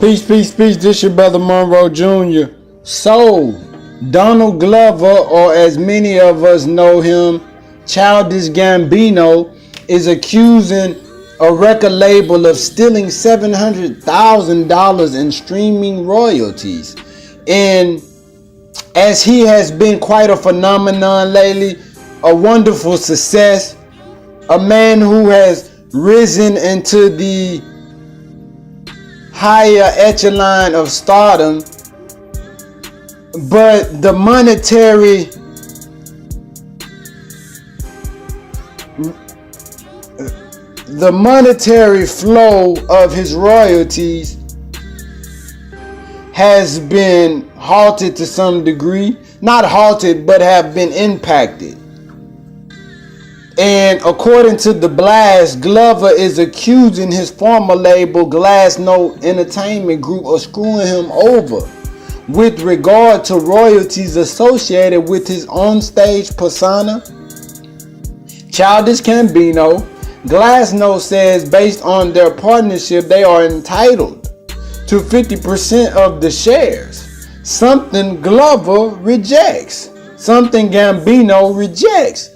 Peace, peace, peace. This your brother Monroe Jr. So, Donald Glover, or as many of us know him, Childish Gambino, is accusing a record label of stealing $700,000 in streaming royalties. And as he has been quite a phenomenon lately, a wonderful success, a man who has risen into the higher echelon of stardom, but the monetary flow of his royalties has been halted to some degree. Not halted, but have been impacted. And according to the Blast, Glover is accusing his former label, Glassnote Entertainment Group, of screwing him over with regard to royalties associated with his onstage persona, Childish Gambino. Glassnote says based on their partnership, they are entitled to 50% of the shares, something Glover rejects, something Gambino rejects.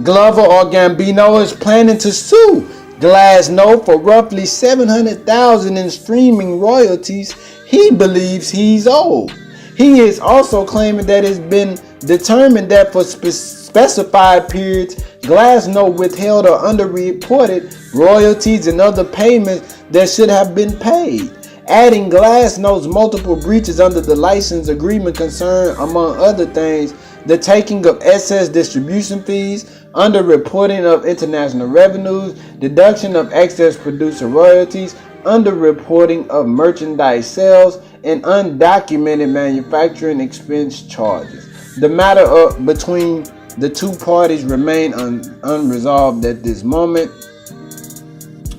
Glover, or Gambino, is planning to sue Glassnote for roughly $700,000 in streaming royalties he believes he's owed. He is also claiming that it's been determined that for specified periods, Glassnote withheld or underreported royalties and other payments that should have been paid, adding Glassnote's multiple breaches under the license agreement concern, among other things, the taking of excess distribution fees, underreporting of international revenues, deduction of excess producer royalties, underreporting of merchandise sales, and undocumented manufacturing expense charges. The matter between the two parties remain unresolved at this moment.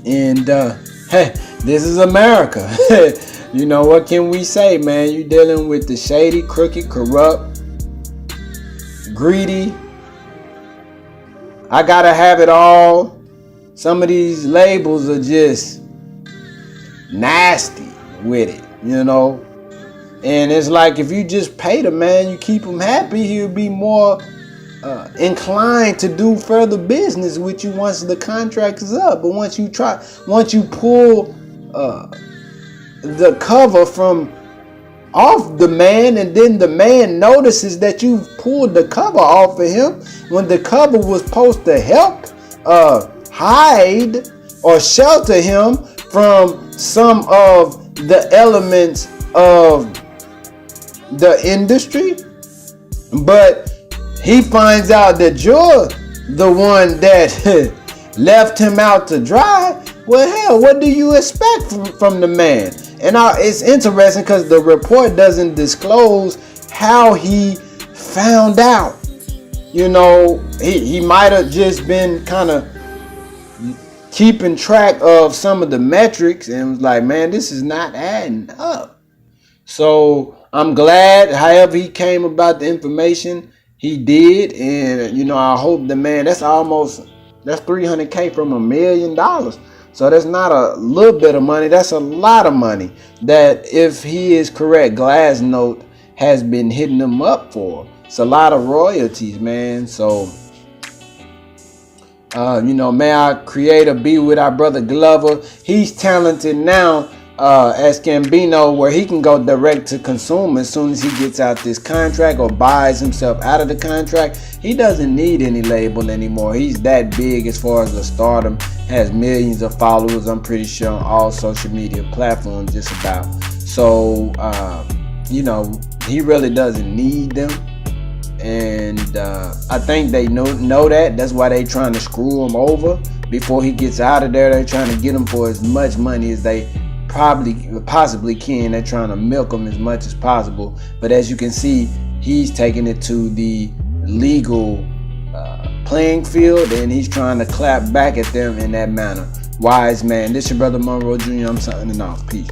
And hey, this is America. You know, what can we say, man? You're dealing with the shady, crooked, corrupt, greedy, I gotta have it all. Some of these labels are just nasty with it, you know. And it's like, if you just pay the man, you keep him happy, he'll be more inclined to do further business with you once the contract is up. But once you pull the cover from off the man, and then the man notices that you've pulled the cover off of him when the cover was supposed to help hide or shelter him from some of the elements of the industry. But he finds out that you're the one that left him out to dry. Well, hell, what do you expect from the man? And it's interesting because the report doesn't disclose how he found out. You know, he might have just been kind of keeping track of some of the metrics and was like, man, this is not adding up. So I'm glad, however he came about the information, he did. And, you know, I hope the man, that's $300K from $1 million. So that's not a little bit of money. That's a lot of money that, if he is correct, Glassnote has been hitting him up for. It's a lot of royalties, man. So, you know, may our creator be with our brother Glover. He's talented now as Gambino, where he can go direct to consumer as soon as he gets out this contract or buys himself out of the contract. He doesn't need any label anymore. He's that big as far as the stardom. Has millions of followers, I'm pretty sure, on all social media platforms, just about. So, you know, he really doesn't need them. And I think they know that. That's why they trying to screw him over before he gets out of there. They're trying to get him for as much money as they possibly can. They're trying to milk him as much as possible. But as you can see, he's taking it to the legal playing field, and he's trying to clap back at them in that manner. Wise man. This your brother Monroe Jr. I'm signing off. Peace.